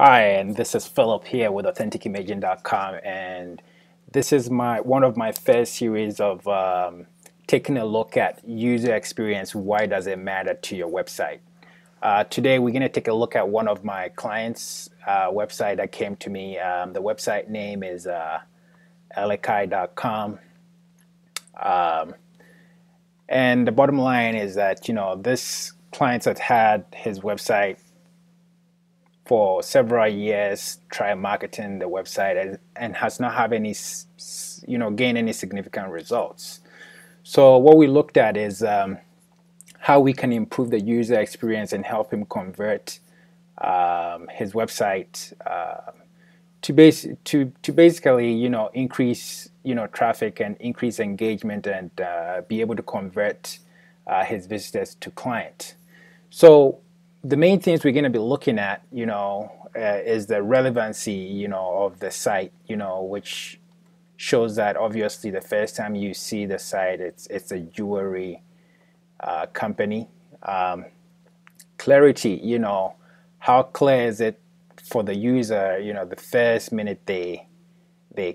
Hi, and this is Philip here with AuthenticImaging.com, and this is one of my first series of taking a look at user experience. Why does it matter to your website? Today, we're going to take a look at one of my clients' website that came to me. The website name is Elekai.com, and the bottom line is that this client has had his website for several years, try marketing the website and has not have any gain any significant results. So what we looked at is how we can improve the user experience and help him convert his website to basically increase traffic and increase engagement and be able to convert his visitors to client. So the main things we're going to be looking at, is the relevancy, of the site, which shows that obviously the first time you see the site, it's a jewelry company. Clarity, how clear is it for the user, the first minute they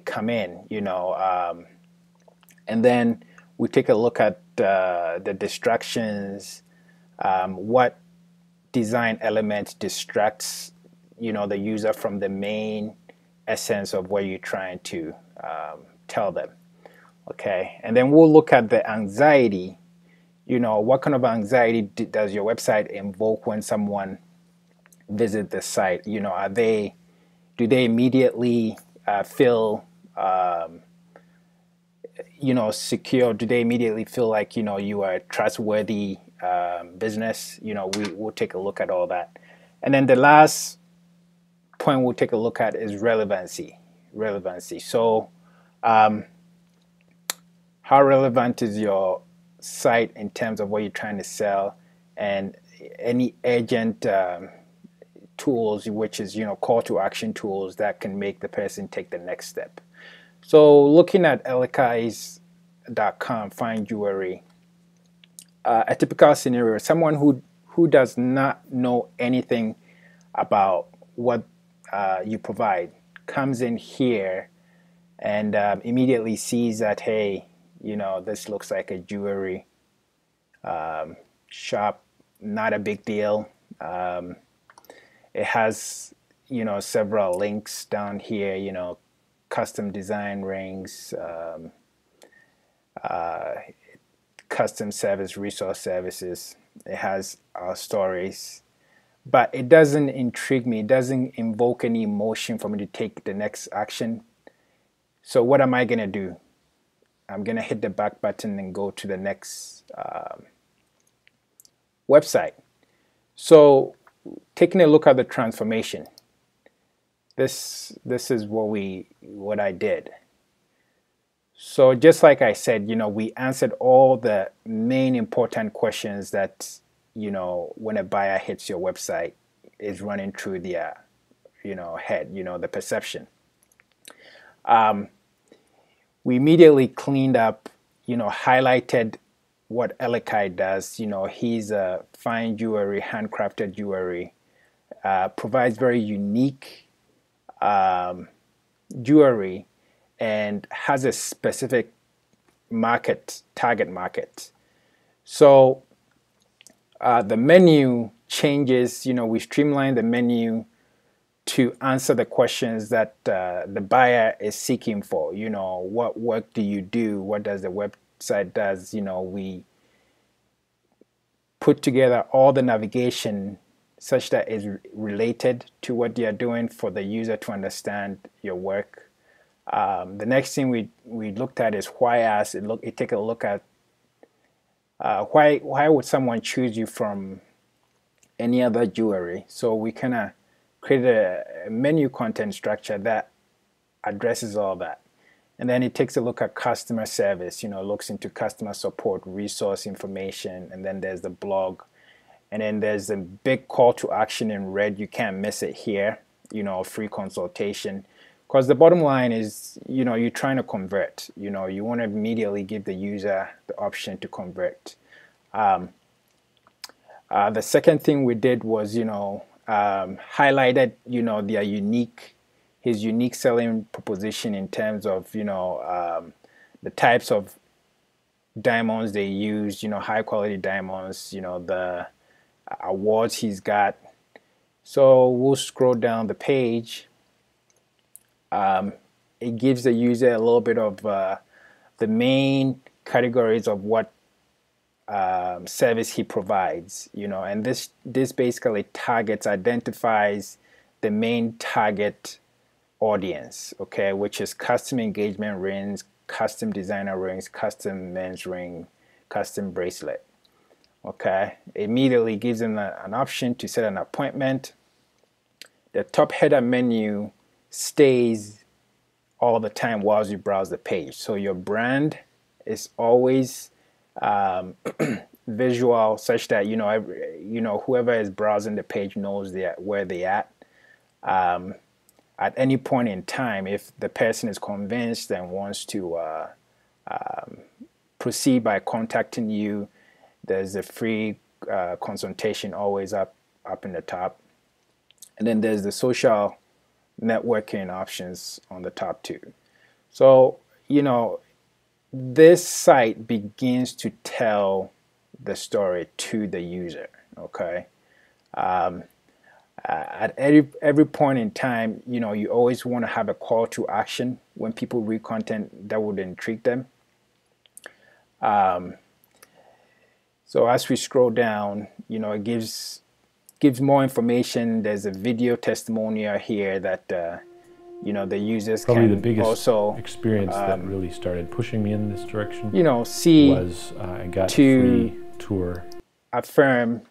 come in, and then we take a look at the distractions, what design element distracts the user from the main essence of what you're trying to tell them. Okay, and then we'll look at the anxiety. What kind of anxiety does your website invoke when someone visits the site? Do they immediately feel secure? Do they immediately feel like you are a trustworthy business? We'll take a look at all that. And then the last point we'll take a look at is relevancy. So how relevant is your site in terms of what you're trying to sell, and any agent tools, which is call to action tools that can make the person take the next step. So looking at Elekais.com, fine jewelry, a typical scenario: someone who does not know anything about what you provide comes in here and immediately sees that, hey, this looks like a jewelry shop, not a big deal. It has several links down here, custom design rings, custom service, resource services. It has our stories, but it doesn't intrigue me. It doesn't invoke any emotion for me to take the next action. So what am I going to do? I'm going to hit the back button and go to the next website. So taking a look at the transformation, this is what I did. So just like I said, we answered all the main important questions that when a buyer hits your website is running through their head, the perception. We immediately cleaned up, highlighted what Elekai does. He's a fine jewelry, handcrafted jewelry, provides very unique jewelry, and has a specific target market. So the menu changes. We streamline the menu to answer the questions that the buyer is seeking for. What work do you do? What does the website does? We put together all the navigation such that is related to what you are doing for the user to understand your work. The next thing we looked at is why us. It take a look at why would someone choose you from any other jewelry. So we kind of created a menu content structure that addresses all that. And then it takes a look at customer service, looks into customer support, resource information, and then there's the blog. And then there's a big call to action in red. You can't miss it here, free consultation. Because the bottom line is, you're trying to convert. You want to immediately give the user the option to convert. The second thing we did was, highlighted, their his unique selling proposition in terms of, the types of diamonds they use, high quality diamonds, the awards he's got. So we'll scroll down the page. It gives the user a little bit of the main categories of what service he provides, and this basically identifies the main target audience, okay, which is custom engagement rings, custom designer rings, custom men's ring, custom bracelet. Okay, immediately gives them an option to set an appointment. The top header menu stays all the time while you browse the page, so your brand is always visual, such that whoever is browsing the page knows where they're at. At any point in time, if the person is convinced and wants to proceed by contacting you, there's a free consultation always up in the top, and then there's the social networking options on the top too. So this site begins to tell the story to the user. Okay, at every point in time, you always want to have a call to action when people read content that would intrigue them. So as we scroll down, it gives more information. There's a video testimonial here that the users probably can the biggest also experience that really started pushing me in this direction. See was I got a free tour. Affirm,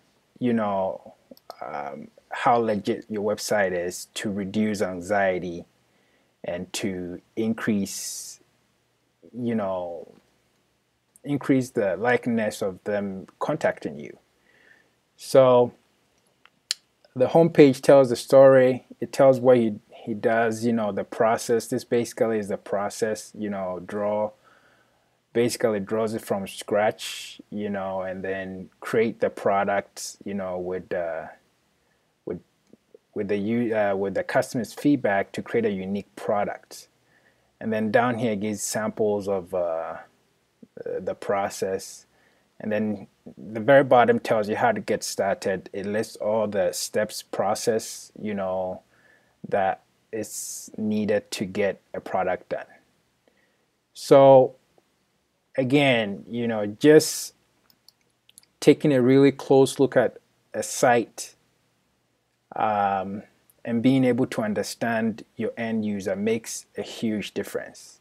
how legit your website is, to reduce anxiety and to increase the likeliness of them contacting you. So the homepage tells the story. It tells what he does, the process. This basically is the process, basically draws it from scratch, and then create the product, with the customer's feedback to create a unique product. And then down here it gives samples of the process, and then the very bottom tells you how to get started. It lists all the steps, process, that is needed to get a product done. So again, just taking a really close look at a site and being able to understand your end user makes a huge difference.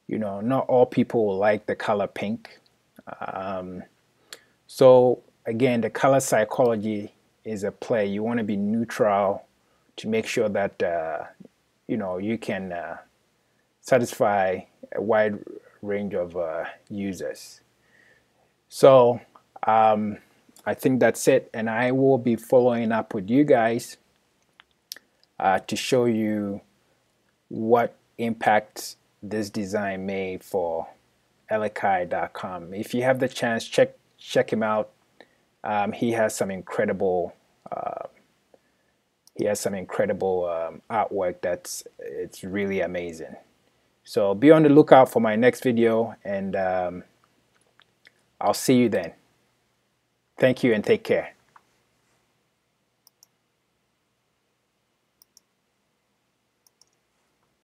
Not all people will like the color pink. So again, the color psychology is a play. You want to be neutral to make sure that you can satisfy a wide range of users. So I think that's it, and I will be following up with you guys to show you what impact this design made for Elikai.com. If you have the chance, check him out. He has some incredible artwork it's really amazing. So be on the lookout for my next video, and I'll see you then. Thank you and take care.